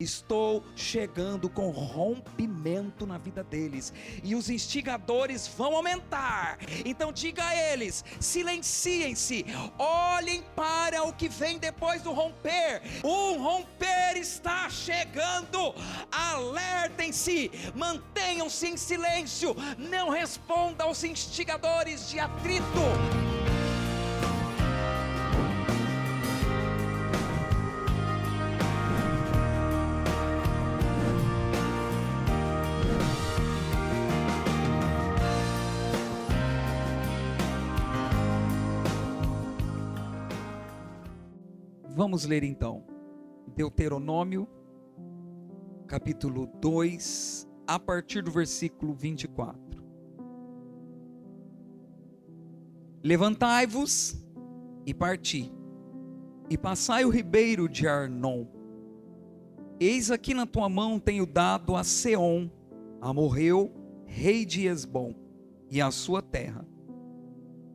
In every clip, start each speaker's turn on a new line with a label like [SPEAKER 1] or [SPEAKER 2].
[SPEAKER 1] Estou chegando com rompimento na vida deles, e os instigadores vão aumentar. Então diga a eles: silenciem-se, olhem para o que vem depois do romper. Um romper está chegando. Alertem-se, mantenham-se em silêncio, não responda aos instigadores de atrito. Vamos ler então Deuteronômio, capítulo 2, a partir do versículo 24. Levantai-vos e parti, e passai o ribeiro de Arnon. Eis aqui na tua mão tenho dado a Seom, amorreu, rei de Hesbom, e a sua terra.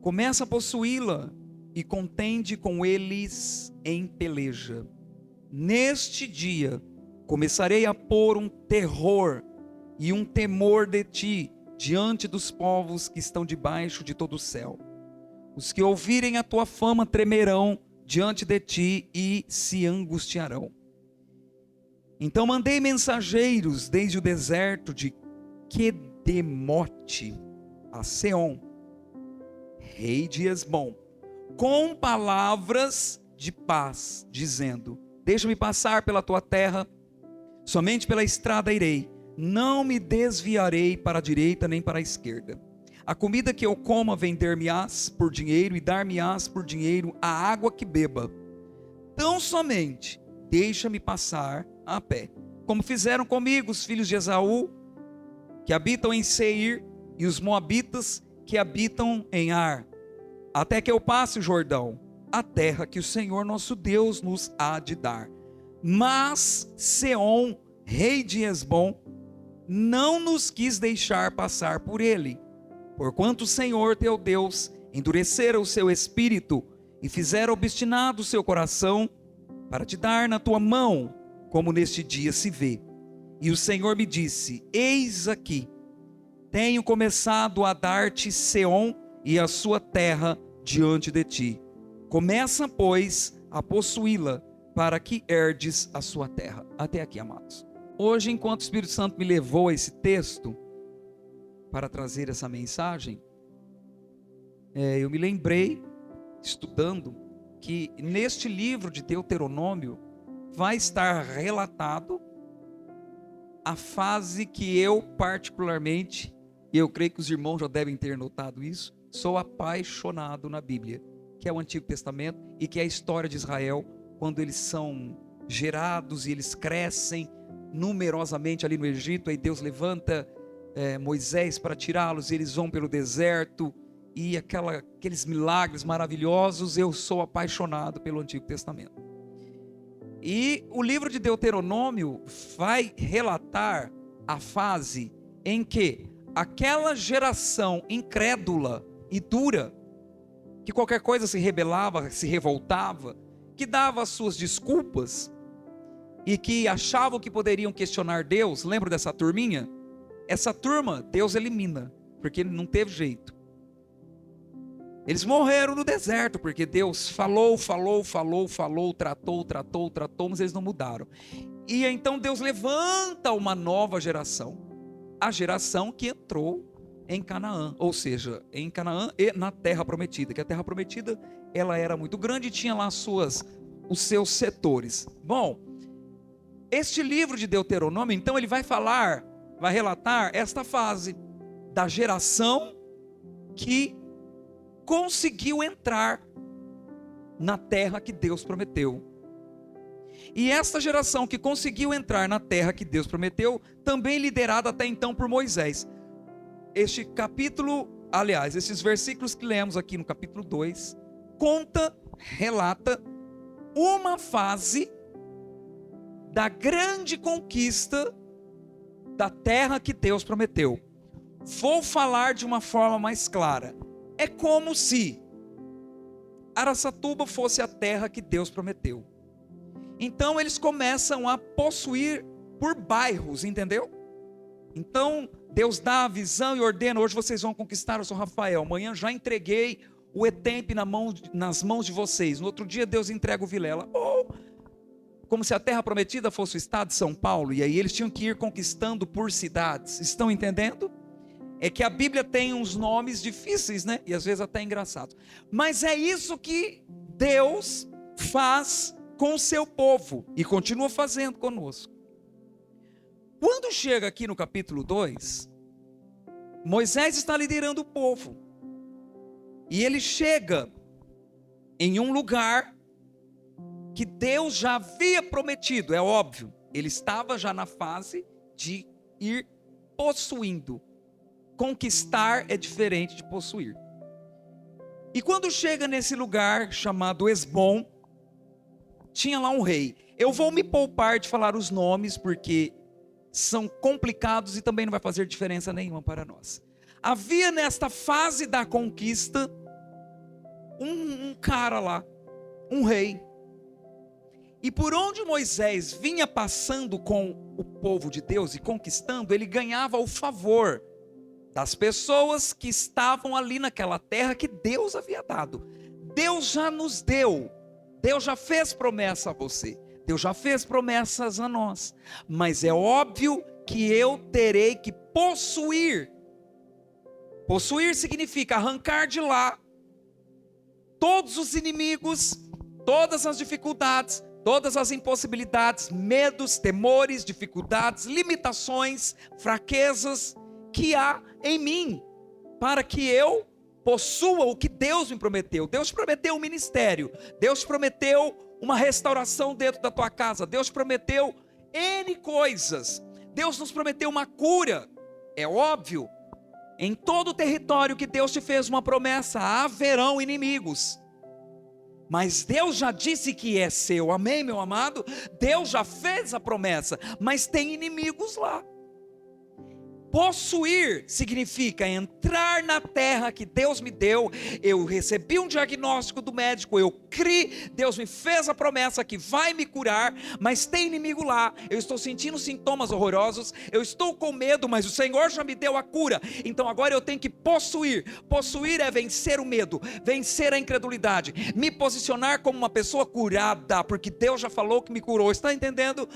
[SPEAKER 1] Começa a possuí-la, e contende com eles em peleja. Neste dia começarei a pôr um terror e um temor de ti diante dos povos que estão debaixo de todo o céu. Os que ouvirem a tua fama tremerão diante de ti e se angustiarão. Então mandei mensageiros desde o deserto de Quedemote a Seom, rei de Hesbom, com palavras de paz, dizendo: deixa-me passar pela tua terra, somente pela estrada irei, não me desviarei para a direita nem para a esquerda. A comida que eu coma vender-me-ás por dinheiro, e dar-me-ás por dinheiro a água que beba. Tão somente deixa-me passar a pé, como fizeram comigo os filhos de Esaú, que habitam em Seir, e os moabitas que habitam em Ar, até que eu passe o Jordão, a terra que o Senhor nosso Deus nos há de dar. Mas Seom, rei de Hesbom, não nos quis deixar passar por ele, porquanto o Senhor teu Deus endurecera o seu espírito e fizera obstinado o seu coração para te dar na tua mão, como neste dia se vê. E o Senhor me disse: eis aqui, tenho começado a dar-te Seom e a sua terra diante de ti. Começa, pois, a possuí-la, para que herdes a sua terra. Até aqui, amados. Hoje, enquanto o Espírito Santo me levou a esse texto para trazer essa mensagem, eu me lembrei, estudando, que neste livro de Deuteronômio vai estar relatado a fase que eu particularmente, e eu creio que os irmãos já devem ter notado isso, sou apaixonado na Bíblia, que é o Antigo Testamento, e que é a história de Israel, quando eles são gerados e eles crescem numerosamente ali no Egito. Aí Deus levanta Moisés para tirá-los, e eles vão pelo deserto, e aqueles milagres maravilhosos. Eu sou apaixonado pelo Antigo Testamento. E o livro de Deuteronômio vai relatar a fase em que aquela geração incrédula e dura, que qualquer coisa se rebelava, se revoltava, que dava as suas desculpas, e que achavam que poderiam questionar Deus. Lembra dessa turminha? Essa turma Deus elimina, porque não teve jeito. Eles morreram no deserto, porque Deus falou, tratou, mas eles não mudaram. E então Deus levanta uma nova geração, a geração que entrou em Canaã, ou seja, em Canaã e na terra prometida, que a terra prometida ela era muito grande e tinha lá os seus setores. Bom, este livro de Deuteronômio, então, ele vai relatar esta fase da geração que conseguiu entrar na terra que Deus prometeu. E esta geração que conseguiu entrar na terra que Deus prometeu, também liderada até então por Moisés. Este capítulo, aliás, esses versículos que lemos aqui no capítulo 2, relata uma fase da grande conquista da terra que Deus prometeu. Vou falar de uma forma mais clara. É como se Araçatuba fosse a terra que Deus prometeu. Então eles começam a possuir por bairros, entendeu? Então Deus dá a visão e ordena: hoje vocês vão conquistar, eu sou Rafael, amanhã já entreguei o Etempe nas mãos de vocês, no outro dia Deus entrega o Vilela, ou como se a terra prometida fosse o estado de São Paulo, e aí eles tinham que ir conquistando por cidades. Estão entendendo? É que a Bíblia tem uns nomes difíceis, né? E às vezes até engraçados. Mas é isso que Deus faz com o seu povo e continua fazendo conosco. Quando chega aqui no capítulo 2, Moisés está liderando o povo. E ele chega em um lugar que Deus já havia prometido, é óbvio. Ele estava já na fase de ir possuindo. Conquistar é diferente de possuir. E quando chega nesse lugar chamado Esbom, tinha lá um rei. Eu vou me poupar de falar os nomes, porque são complicados e também não vai fazer diferença nenhuma para nós. Havia nesta fase da conquista um cara lá, um rei. E por onde Moisés vinha passando com o povo de Deus e conquistando, ele ganhava o favor das pessoas que estavam ali naquela terra que Deus havia dado. Deus já nos deu, Deus já fez promessa a você, Deus já fez promessas a nós, mas é óbvio que eu terei que possuir. Possuir significa arrancar de lá todos os inimigos, todas as dificuldades, todas as impossibilidades, medos, temores, dificuldades, limitações, fraquezas que há em mim, para que eu possua o que Deus me prometeu. Deus prometeu um ministério, Deus prometeu uma restauração dentro da tua casa, Deus prometeu N coisas, Deus nos prometeu uma cura. É óbvio, em todo o território que Deus te fez uma promessa, haverão inimigos. Mas Deus já disse que é seu, amém, meu amado? Deus já fez a promessa, mas tem inimigos lá. Possuir significa entrar na terra que Deus me deu. Eu recebi um diagnóstico do médico, eu criei, Deus me fez a promessa que vai me curar, mas tem inimigo lá, eu estou sentindo sintomas horrorosos, eu estou com medo, mas o Senhor já me deu a cura, então agora eu tenho que possuir. Possuir é vencer o medo, vencer a incredulidade, me posicionar como uma pessoa curada, porque Deus já falou que me curou. Está entendendo?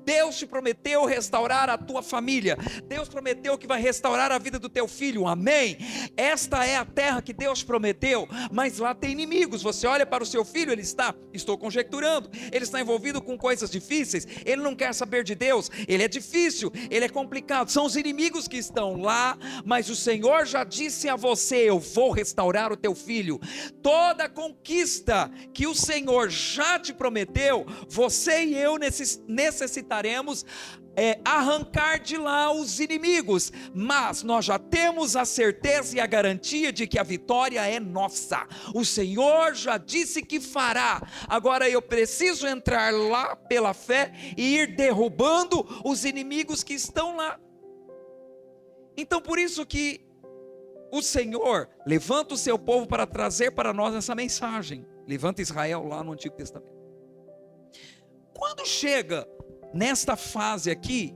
[SPEAKER 1] Deus te prometeu restaurar a tua família, Deus prometeu que vai restaurar a vida do teu filho, amém? Esta é a terra que Deus prometeu, mas lá tem inimigos. Você olha para o seu filho, ele está, estou conjecturando, ele está envolvido com coisas difíceis, ele não quer saber de Deus, ele é difícil, ele é complicado, são os inimigos que estão lá, mas o Senhor já disse a você: eu vou restaurar o teu filho. Toda conquista que o Senhor já te prometeu, você e eu necessitaremos arrancar de lá os inimigos, mas nós já temos a certeza e a garantia de que a vitória é nossa. O Senhor já disse que fará. Agora eu preciso entrar lá pela fé e ir derrubando os inimigos que estão lá. Então por isso que o Senhor levanta o seu povo para trazer para nós essa mensagem. Levanta Israel lá no Antigo Testamento. Quando chega nesta fase aqui,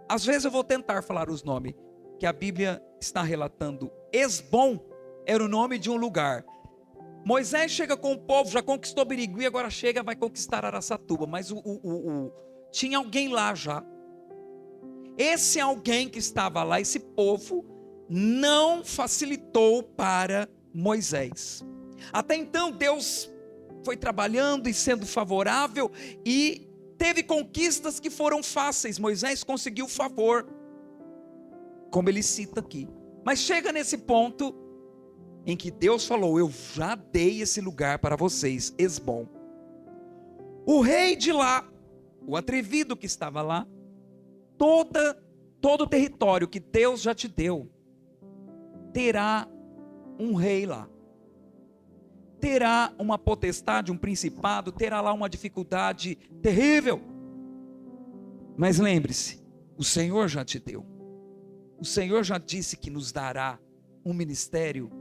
[SPEAKER 1] às vezes eu vou tentar falar os nomes que a Bíblia está relatando. Esbom era o nome de um lugar. Moisés chega com o povo, já conquistou Birigui, agora chega, vai conquistar Araçatuba, mas tinha alguém lá já. Esse alguém que estava lá, esse povo, não facilitou para Moisés. Até então Deus foi trabalhando e sendo favorável, e teve conquistas que foram fáceis. Moisés conseguiu favor, como ele cita aqui. Mas chega nesse ponto em que Deus falou: eu já dei esse lugar para vocês, Esbom. O rei de lá, o atrevido que estava lá, todo o território que Deus já te deu, terá um rei lá. Terá uma potestade, um principado, terá lá uma dificuldade terrível. Mas lembre-se, o Senhor já te deu. O Senhor já disse que nos dará um ministério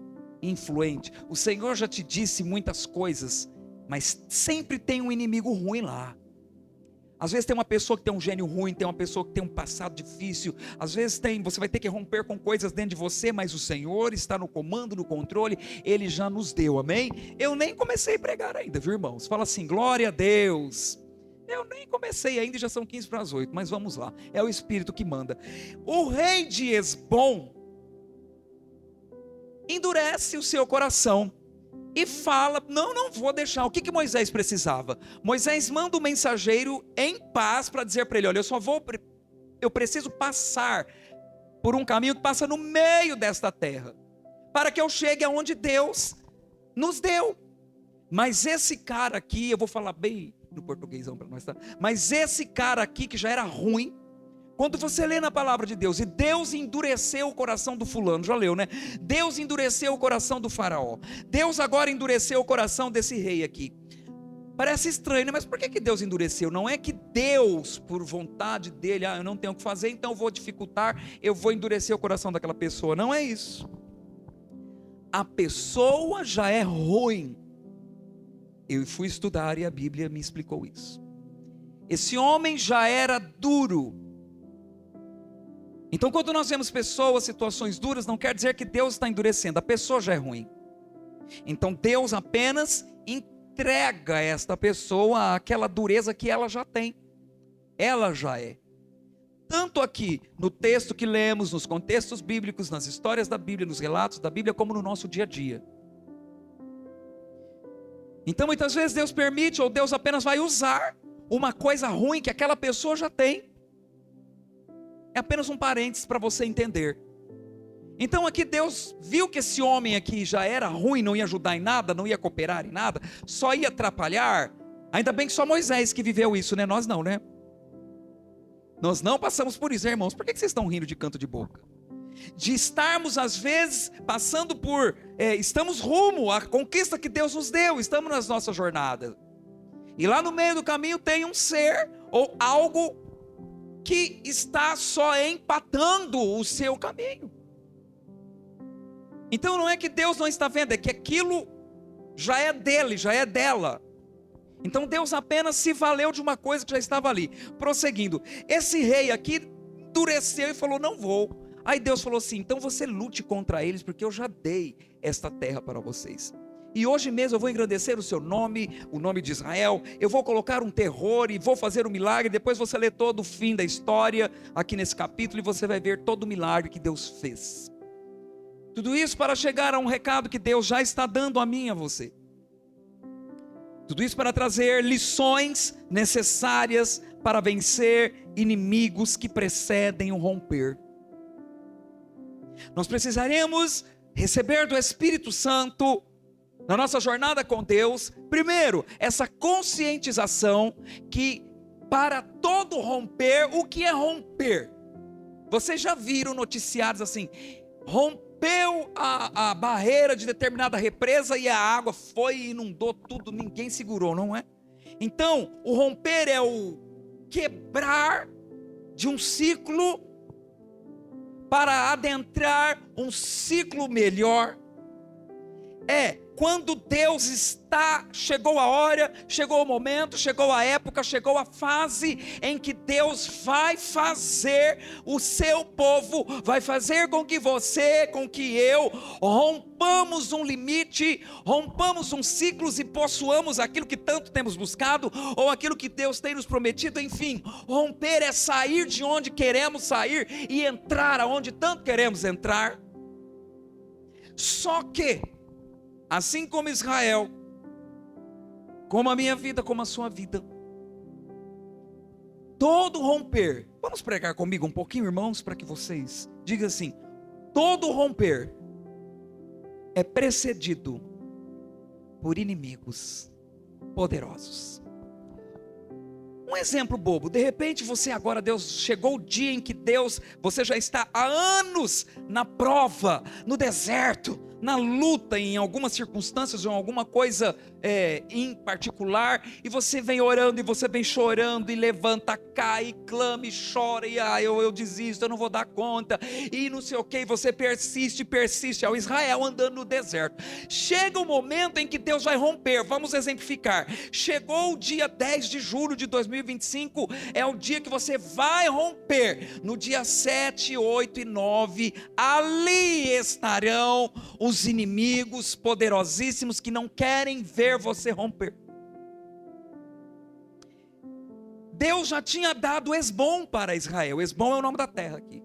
[SPEAKER 1] influente. O Senhor já te disse muitas coisas, mas sempre tem um inimigo ruim lá. Às vezes tem uma pessoa que tem um gênio ruim, tem uma pessoa que tem um passado difícil, às vezes você vai ter que romper com coisas dentro de você, mas o Senhor está no comando, no controle, Ele já nos deu, amém? Eu nem comecei a pregar ainda, viu, irmãos? Fala assim, glória a Deus. Eu nem comecei ainda, já são 7:15, mas vamos lá, é o Espírito que manda. O rei de Hesbom endurece o seu coração e fala, não vou deixar. O que Moisés precisava? Moisés manda um mensageiro em paz para dizer para ele, olha, eu preciso passar por um caminho que passa no meio desta terra, para que eu chegue aonde Deus nos deu. Mas esse cara aqui, eu vou falar bem no portuguesão para nós, tá? Mas esse cara aqui que já era ruim, quando você lê na palavra de Deus, e Deus endureceu o coração do fulano, já leu, né? Deus endureceu o coração do faraó. Deus agora endureceu o coração desse rei aqui. Parece estranho, né? Mas por que Deus endureceu? Não é que Deus, por vontade dele, eu não tenho o que fazer, então eu vou dificultar, eu vou endurecer o coração daquela pessoa. Não é isso. A pessoa já é ruim. Eu fui estudar e a Bíblia me explicou isso. Esse homem já era duro. Então quando nós vemos pessoas, situações duras, não quer dizer que Deus está endurecendo, a pessoa já é ruim. Então Deus apenas entrega esta pessoa àquela dureza que ela já tem. Ela já é. Tanto aqui no texto que lemos, nos contextos bíblicos, nas histórias da Bíblia, nos relatos da Bíblia, como no nosso dia a dia. Então muitas vezes Deus permite, ou Deus apenas vai usar uma coisa ruim que aquela pessoa já tem. É apenas um parênteses para você entender. Então aqui Deus viu que esse homem aqui já era ruim, não ia ajudar em nada, não ia cooperar em nada, só ia atrapalhar. Ainda bem que só Moisés que viveu isso, né? Nós não, né? Nós não passamos por isso, né, irmãos? Por que vocês estão rindo de canto de boca? De estarmos às vezes passando por, estamos rumo à conquista que Deus nos deu, estamos nas nossas jornadas. E lá no meio do caminho tem um ser ou algo que está só empatando o seu caminho. Então não é que Deus não está vendo, é que aquilo já é dele, já é dela. Então Deus apenas se valeu de uma coisa que já estava ali. Prosseguindo, esse rei aqui endureceu e falou, não vou. Aí Deus falou assim, então você lute contra eles, porque eu já dei esta terra para vocês. E hoje mesmo eu vou engrandecer o seu nome, o nome de Israel, eu vou colocar um terror e vou fazer um milagre. Depois você lê todo o fim da história aqui nesse capítulo e você vai ver todo o milagre que Deus fez. Tudo isso para chegar a um recado que Deus já está dando a mim e a você. Tudo isso para trazer lições necessárias para vencer inimigos que precedem o romper. Nós precisaremos receber do Espírito Santo na nossa jornada com Deus, primeiro, essa conscientização que para todo romper, o que é romper? Vocês já viram noticiários assim, rompeu a barreira de determinada represa e a água foi e inundou tudo, ninguém segurou, não é? Então, o romper é o quebrar de um ciclo para adentrar um ciclo melhor. Quando Deus chegou a hora, chegou o momento, chegou a época, chegou a fase em que Deus vai fazer o seu povo, vai fazer com que você, com que eu, rompamos um limite, rompamos uns ciclos e possuamos aquilo que tanto temos buscado, ou aquilo que Deus tem nos prometido. Enfim, romper é sair de onde queremos sair e entrar aonde tanto queremos entrar. Só que, assim como Israel, como a minha vida, como a sua vida, todo romper, vamos pregar comigo um pouquinho, irmãos, para que vocês digam assim, todo romper é precedido por inimigos poderosos. Um exemplo bobo, de repente você agora, chegou o dia em que você já está há anos na prova, no deserto, na luta, em algumas circunstâncias ou em alguma coisa em particular, e você vem orando, e você vem chorando, e levanta, cai, clama, e chora, e eu desisto, eu não vou dar conta, e não sei o que, você persiste, é o Israel andando no deserto. Chega o momento em que Deus vai romper. Vamos exemplificar. Chegou o dia 10 de julho de 2025, é o dia que você vai romper. No dia 7, 8 e 9, ali estarão os inimigos poderosíssimos que não querem ver você romper. Deus já tinha dado Esbom para Israel. Esbom é o nome da terra aqui.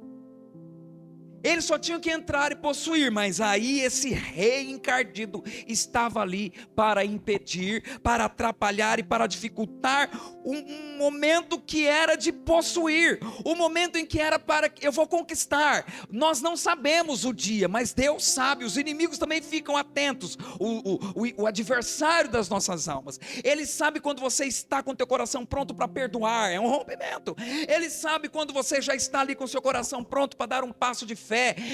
[SPEAKER 1] Eles só tinham que entrar e possuir, mas aí esse rei encardido estava ali para impedir, para atrapalhar e para dificultar um momento que era de possuir, o momento em que era para eu vou conquistar. Nós não sabemos o dia, mas Deus sabe. Os inimigos também ficam atentos, o adversário das nossas almas. Ele sabe quando você está com o teu coração pronto para perdoar, é um rompimento. Ele sabe quando você já está ali com o seu coração pronto para dar um passo de fé,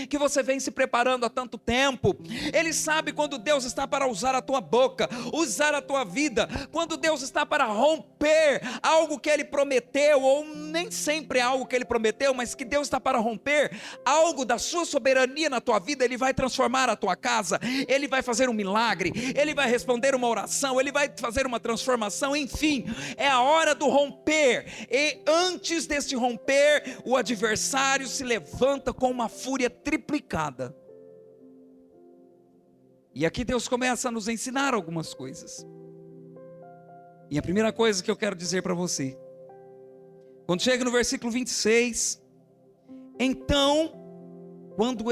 [SPEAKER 1] que você vem se preparando há tanto tempo. Ele sabe quando Deus está para usar a tua boca, usar a tua vida, quando Deus está para romper algo que Ele prometeu, ou nem sempre é algo que Ele prometeu, mas que Deus está para romper algo da sua soberania na tua vida. Ele vai transformar a tua casa, Ele vai fazer um milagre, Ele vai responder uma oração, Ele vai fazer uma transformação, enfim, é a hora do romper. E antes deste romper, o adversário se levanta com uma fúria triplicada. E aqui Deus começa a nos ensinar algumas coisas. E a primeira coisa que eu quero dizer para você, quando chega no versículo 26, então, quando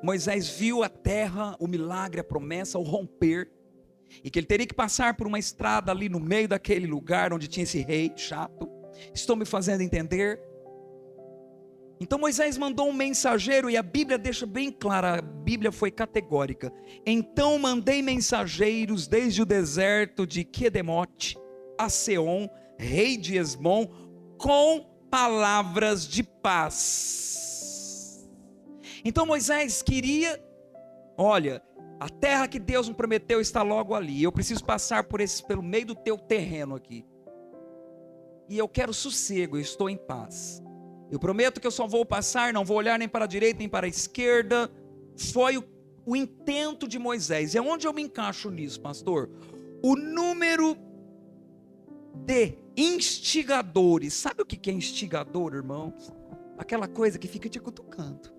[SPEAKER 1] Moisés viu a terra, o milagre, a promessa, o romper, e que ele teria que passar por uma estrada ali no meio daquele lugar onde tinha esse rei chato, estou me fazendo entender? Então Moisés mandou um mensageiro, e a Bíblia deixa bem clara, a Bíblia foi categórica. Então mandei mensageiros desde o deserto de Quedemote a Seom, rei de Esbom, com palavras de paz. Então Moisés queria, olha, a terra que Deus me prometeu está logo ali, eu preciso passar pelo meio do teu terreno aqui, e eu quero sossego, eu estou em paz. Eu prometo que eu só vou passar, não vou olhar nem para a direita nem para a esquerda. Foi o intento de Moisés. É onde eu me encaixo nisso, pastor? O número de instigadores. Sabe o que é instigador, irmãos? Aquela coisa que fica te cutucando.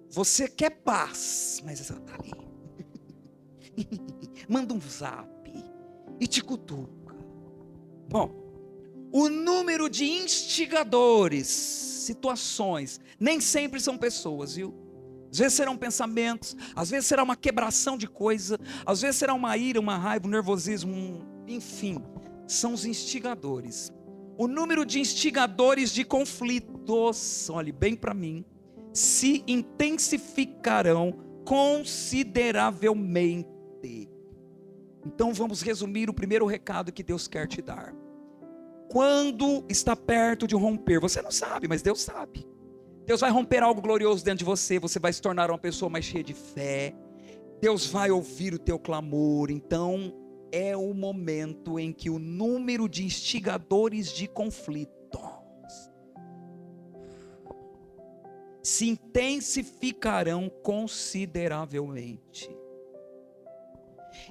[SPEAKER 1] Você quer paz, mas ela está ali. Manda um zap e te cutuca. Bom, o número de instigadores, situações, nem sempre são pessoas, viu? Às vezes serão pensamentos, às vezes será uma quebração de coisa, às vezes será uma ira, uma raiva, um nervosismo, enfim, são os instigadores. O número de instigadores de conflitos, olhe bem para mim, se intensificarão consideravelmente. Então vamos resumir o primeiro recado que Deus quer te dar. Quando está perto de romper, você não sabe, mas Deus sabe. Deus vai romper algo glorioso dentro de você, você vai se tornar uma pessoa mais cheia de fé. Deus vai ouvir o teu clamor. Então é o momento em que o número de instigadores de conflitos se intensificarão consideravelmente.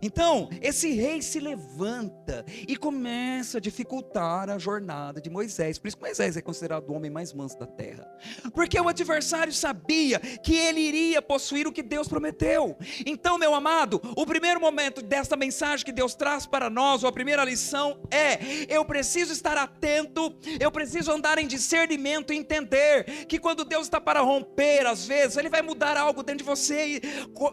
[SPEAKER 1] Então, esse rei se levanta e começa a dificultar a jornada de Moisés. Por isso que Moisés é considerado o homem mais manso da terra. Porque o adversário sabia que ele iria possuir o que Deus prometeu. Então, meu amado, o primeiro momento desta mensagem que Deus traz para nós, ou a primeira lição é: eu preciso estar atento, eu preciso andar em discernimento e entender que quando Deus está para romper, às vezes, Ele vai mudar algo dentro de você.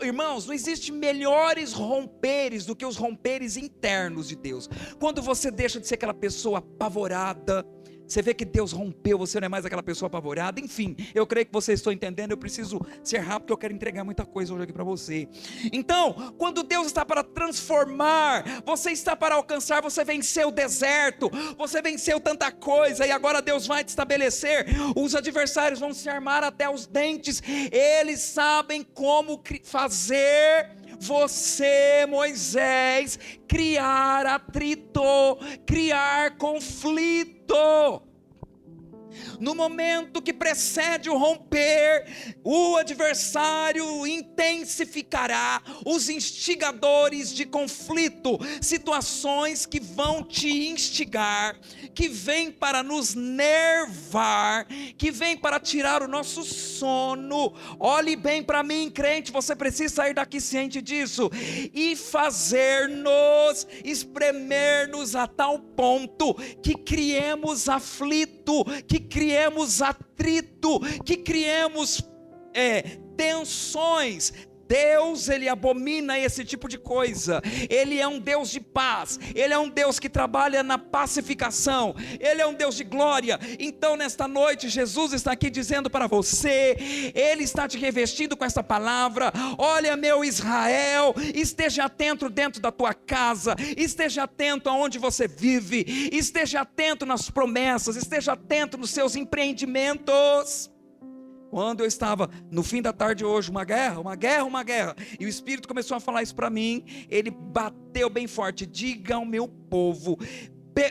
[SPEAKER 1] Irmãos, não existe melhores romperes do que os romperes internos de Deus. Quando você deixa de ser aquela pessoa apavorada, você vê que Deus rompeu, você não é mais aquela pessoa apavorada. Enfim, eu creio que vocês estão entendendo. Eu preciso ser rápido, porque eu quero entregar muita coisa hoje aqui para você. Então, quando Deus está para transformar, você está para alcançar, você venceu o deserto, você venceu tanta coisa, e agora Deus vai te estabelecer. Os adversários vão se armar até os dentes, eles sabem como fazer você, Moisés, criar atrito, criar conflito. No momento que precede o romper, o adversário intensificará os instigadores de conflito, situações que vão te instigar, que vêm para nos nervar, que vêm para tirar o nosso sono. Olhe bem para mim, crente, você precisa sair daqui ciente disso, e fazer-nos, espremer-nos a tal ponto, que criemos aflito, que criemos atrito, que criemos tensões. Deus, Ele abomina esse tipo de coisa. Ele é um Deus de paz, Ele é um Deus que trabalha na pacificação, Ele é um Deus de glória. Então nesta noite Jesus está aqui dizendo para você, Ele está te revestindo com essa palavra. Olha, meu Israel, esteja atento dentro da tua casa, esteja atento aonde você vive, esteja atento nas promessas, esteja atento nos seus empreendimentos. Quando eu estava no fim da tarde hoje, uma guerra, e o Espírito começou a falar isso para mim, ele bateu bem forte: diga ao meu povo,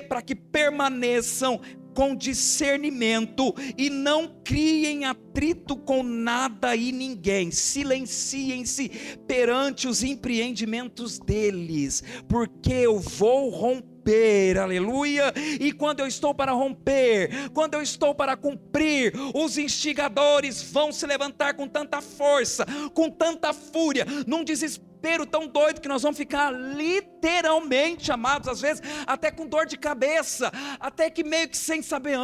[SPEAKER 1] para que permaneçam com discernimento e não criem atrito com nada e ninguém, silenciem-se perante os empreendimentos deles, porque eu vou romper, aleluia. E quando eu estou para romper, quando eu estou para cumprir, os instigadores vão se levantar com tanta força, com tanta fúria, num desespero tão doido, que nós vamos ficar literalmente, amados, às vezes até com dor de cabeça, até que meio que sem saber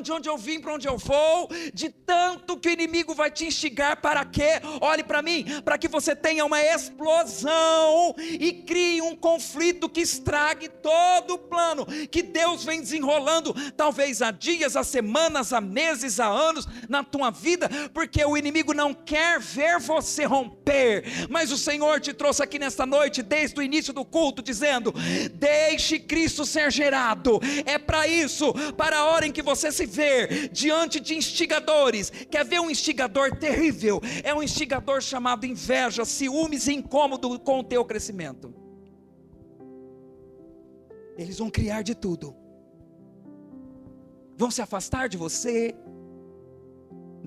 [SPEAKER 1] de onde eu vim, para onde eu vou, de tanto que o inimigo vai te instigar. Para quê? Olhe para mim, para que você tenha uma explosão e crie um conflito que estrague todo o plano que Deus vem desenrolando, talvez há dias, há semanas, há meses, há anos na tua vida, porque o inimigo não quer ver você romper. Mas o Senhor te trouxe aqui nesta noite, desde o início do culto, dizendo: deixe Cristo ser gerado. É para isso, para a hora em que você se ver diante de instigadores. Quer ver um instigador terrível? É um instigador chamado inveja, ciúmes e incômodo com o teu crescimento. Eles vão criar de tudo, vão se afastar de você,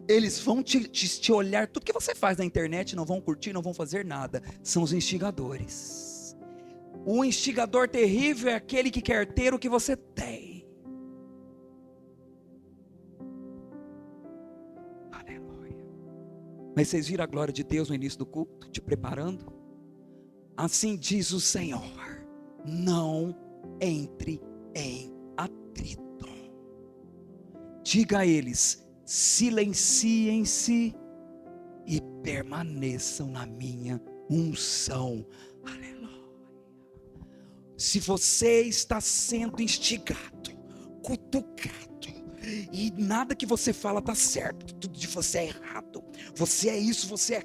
[SPEAKER 1] eles vão te olhar, tudo que você faz na internet, não vão curtir, não vão fazer nada. São os instigadores. O instigador terrível é aquele que quer ter o que você tem. Aleluia. Mas vocês viram a glória de Deus no início do culto, te preparando? Assim diz o Senhor: não entre em atrito. Diga a eles: silenciem-se e permaneçam na minha unção. Aleluia. Se você está sendo instigado, cutucado, e nada que você fala está certo, tudo de você é errado, você é isso, você é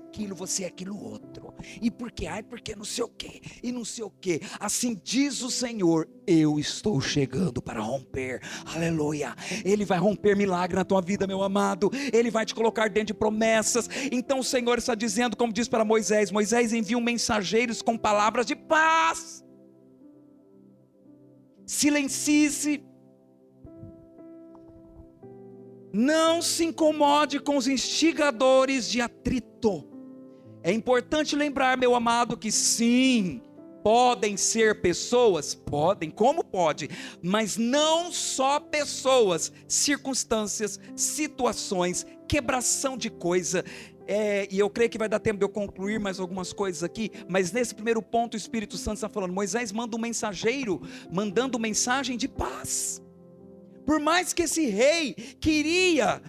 [SPEAKER 1] aquilo outro, e porque não sei o que, e não sei o que, assim diz o Senhor: eu estou chegando para romper. Aleluia. Ele vai romper milagre na tua vida, meu amado. Ele vai te colocar dentro de promessas. Então o Senhor está dizendo, como diz para Moisés: Moisés, envia mensageiros com palavras de paz. Silencie-se. Não se incomode com os instigadores de atrito. É importante lembrar, meu amado, que sim, podem ser pessoas, podem, como pode, mas não só pessoas, circunstâncias, situações, quebração de coisa. E eu creio que vai dar tempo de eu concluir mais algumas coisas aqui, mas nesse primeiro ponto o Espírito Santo está falando: Moisés manda um mensageiro, mandando mensagem de paz. Por mais que esse rei queria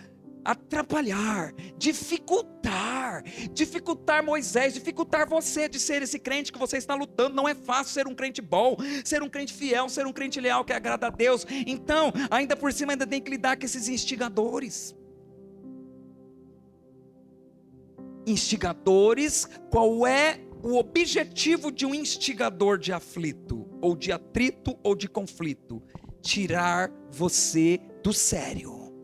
[SPEAKER 1] atrapalhar, dificultar Moisés, dificultar você de ser esse crente que você está lutando. Não é fácil ser um crente bom, ser um crente fiel, ser um crente leal que agrada a Deus. Então, ainda por cima, ainda tem que lidar com esses instigadores. Instigadores, qual é o objetivo de um instigador de aflito, ou de atrito, ou de conflito? Tirar você do sério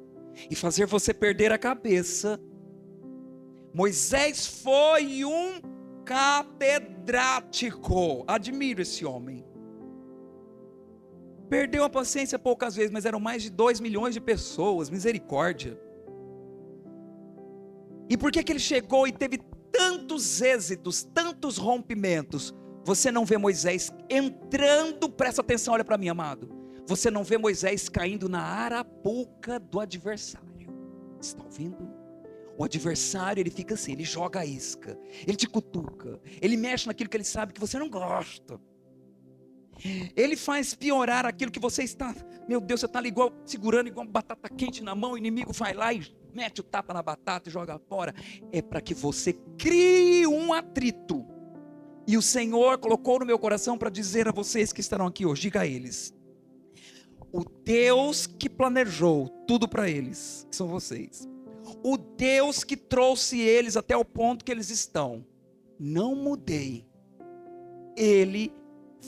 [SPEAKER 1] e fazer você perder a cabeça. Moisés foi um catedrático. Admiro esse homem. Perdeu a paciência poucas vezes, mas eram mais de 2 milhões de pessoas, misericórdia. E por que ele chegou e teve tantos êxitos, tantos rompimentos? Você não vê Moisés entrando, presta atenção, olha para mim, amado. Você não vê Moisés caindo na arapuca do adversário. Você está ouvindo? O adversário, ele fica assim, ele joga a isca, ele te cutuca, ele mexe naquilo que ele sabe que você não gosta. Ele faz piorar aquilo que você está, meu Deus, você está ali igual, segurando igual uma batata quente na mão, o inimigo vai lá e mete o tapa na batata e joga fora. É para que você crie um atrito. E o Senhor colocou no meu coração para dizer a vocês que estarão aqui hoje, diga a eles: o Deus que planejou tudo para eles, que são vocês, o Deus que trouxe eles até o ponto que eles estão, não mudei, Ele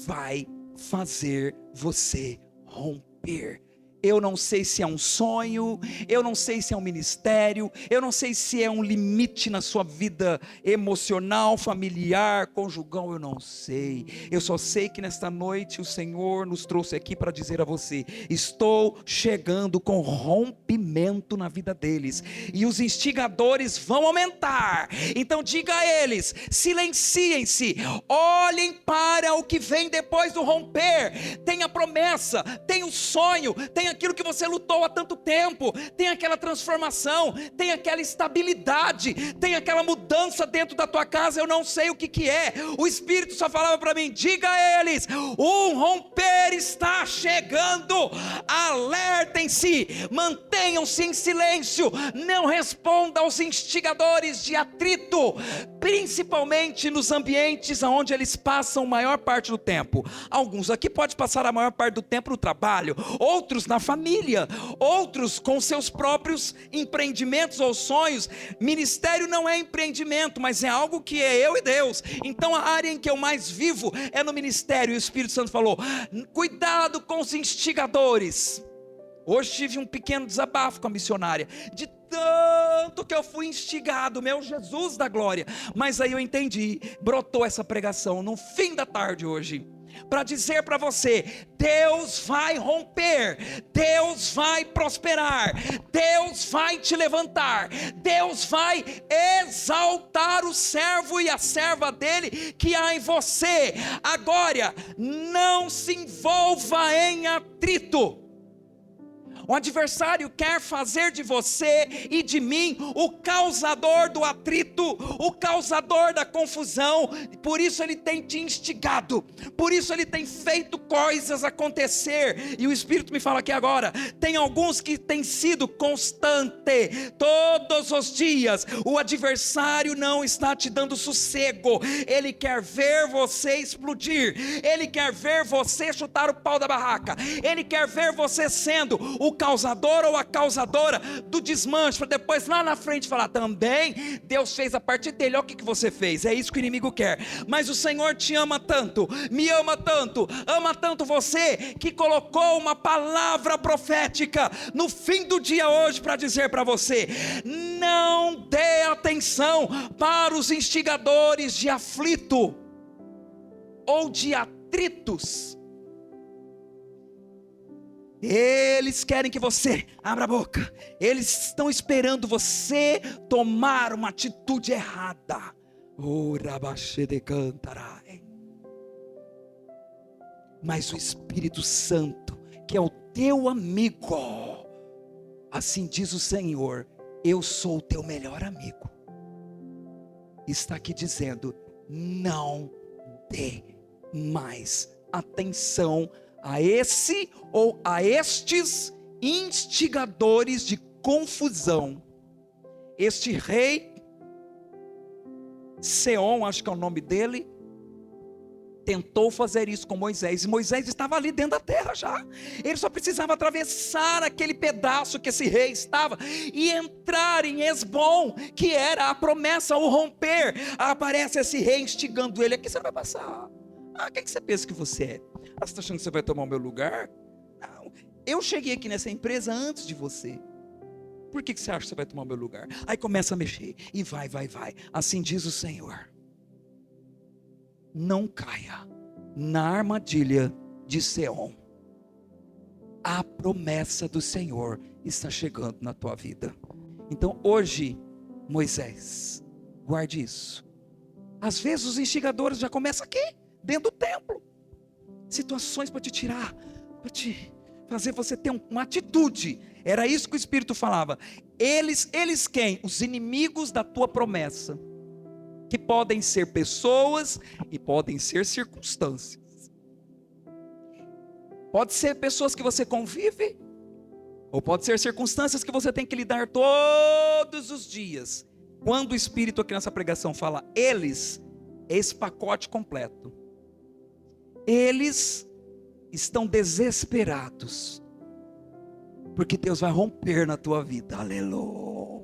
[SPEAKER 1] vai fazer você romper. Eu não sei se é um sonho, eu não sei se é um ministério, eu não sei se é um limite na sua vida emocional, familiar, conjugal, eu não sei. Eu só sei que nesta noite o Senhor nos trouxe aqui para dizer a você: estou chegando com rompimento na vida deles, e os instigadores vão aumentar. Então diga a eles: silenciem-se, olhem para o que vem depois do romper. Tem a promessa, tem o sonho, tem aquilo que você lutou há tanto tempo, tem aquela transformação, tem aquela estabilidade, tem aquela mudança dentro da tua casa. Eu não sei o que é, o Espírito só falava para mim: diga a eles, um romper está chegando, alertem-se, mantenham-se em silêncio, não responda aos instigadores de atrito, principalmente nos ambientes onde eles passam a maior parte do tempo. Alguns aqui podem passar a maior parte do tempo no trabalho, outros na família, outros com seus próprios empreendimentos ou sonhos. Ministério não é empreendimento, mas é algo que é eu e Deus. Então a área em que eu mais vivo é no ministério. E o Espírito Santo falou: cuidado com os instigadores. Hoje tive um pequeno desabafo com a missionária, de tanto que eu fui instigado, meu Jesus da glória. Mas aí eu entendi, brotou essa pregação no fim da tarde hoje, para dizer para você: Deus vai romper, Deus vai prosperar, Deus vai te levantar, Deus vai exaltar o servo e a serva dele que há em você. Agora, não se envolva em atrito. O adversário quer fazer de você e de mim o causador do atrito, o causador da confusão. Por isso ele tem te instigado, por isso ele tem feito coisas acontecer. E o Espírito me fala aqui agora: tem alguns que têm sido constante, todos os dias. O adversário não está te dando sossego, ele quer ver você explodir, ele quer ver você chutar o pau da barraca, ele quer ver você sendo o causador ou a causadora do desmanche, para depois lá na frente falar: também Deus fez a parte dele, olha o que você fez. É isso que o inimigo quer. Mas o Senhor te ama tanto, me ama tanto você, que colocou uma palavra profética no fim do dia hoje para dizer para você: não dê atenção para os instigadores de aflito ou de atritos. Eles querem que você abra a boca, eles estão esperando você tomar uma atitude errada. Mas o Espírito Santo, que é o teu amigo, assim diz o Senhor: eu sou o teu melhor amigo, está aqui dizendo: não dê mais atenção a esse ou a estes instigadores de confusão. Este rei Seom, acho que é o nome dele, tentou fazer isso com Moisés, e Moisés estava ali dentro da terra já. Ele só precisava atravessar aquele pedaço que esse rei estava e entrar em Esbom, que era a promessa, o romper. Aparece esse rei instigando ele: aqui você não vai passar. Quem que você pensa que você é? Você está achando que você vai tomar o meu lugar? Não, eu cheguei aqui nessa empresa antes de você. Por que você acha que você vai tomar o meu lugar? Aí começa a mexer, e vai. Assim diz o Senhor: não caia na armadilha de Seom. A promessa do Senhor está chegando na tua vida. Então hoje, Moisés, guarde isso. Às vezes os instigadores já começam aqui, dentro do templo. Situações para te tirar, para te fazer você ter uma atitude. Era isso que o Espírito falava. Eles quem? Os inimigos da tua promessa. Que podem ser pessoas e podem ser circunstâncias. Pode ser pessoas que você convive, ou pode ser circunstâncias que você tem que lidar todos os dias. Quando o Espírito aqui nessa pregação fala eles, é esse pacote completo. Eles estão desesperados, porque Deus vai romper na tua vida. Aleluia.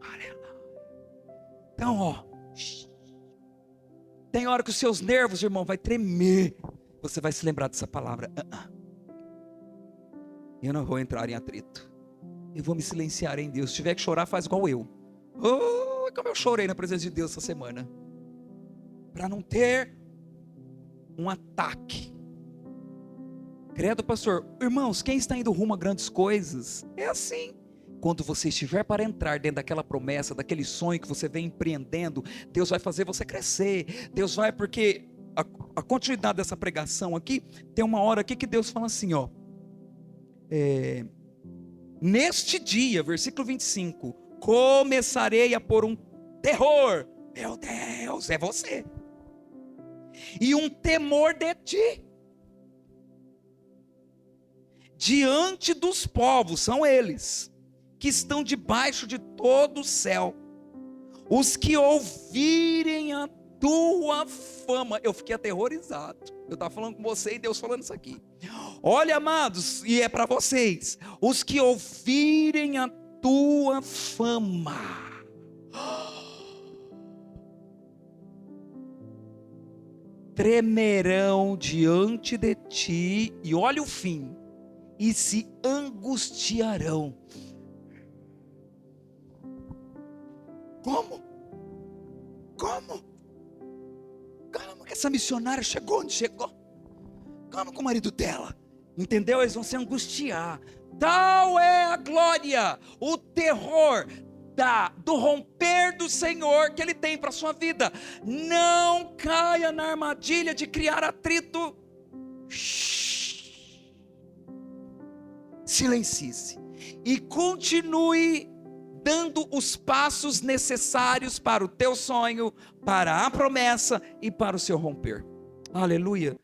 [SPEAKER 1] Aleluia. Então, ó, tem hora que os seus nervos, irmão, vai tremer. Você vai se lembrar dessa palavra. Eu não vou entrar em atrito. Eu vou me silenciar em Deus. Se tiver que chorar, faz igual eu. Oh, como eu chorei na presença de Deus essa semana. Para não ter um ataque. Credo, pastor. Irmãos, quem está indo rumo a grandes coisas, é assim. Quando você estiver para entrar dentro daquela promessa, daquele sonho que você vem empreendendo, Deus vai fazer você crescer. Deus vai, porque a continuidade dessa pregação aqui, tem uma hora aqui que Deus fala assim, ó. Neste dia, versículo 25, começarei a pôr um terror. Meu Deus, é você. E um temor de ti. Diante dos povos, são eles que estão debaixo de todo o céu, os que ouvirem a tua fama. Eu fiquei aterrorizado. Eu estava falando com você e Deus falando isso aqui. Olha, amados, e é para vocês, os que ouvirem a tua fama, tremerão diante de ti, e olha o fim, e se angustiarão. Como que essa missionária chegou onde chegou? Como com o marido dela? Entendeu? Eles vão se angustiar. Tal é a glória, o terror do romper do Senhor que Ele tem para a sua vida. Não caia na armadilha de criar atrito. Silencie-se e continue dando os passos necessários para o teu sonho, para a promessa e para o seu romper. Aleluia.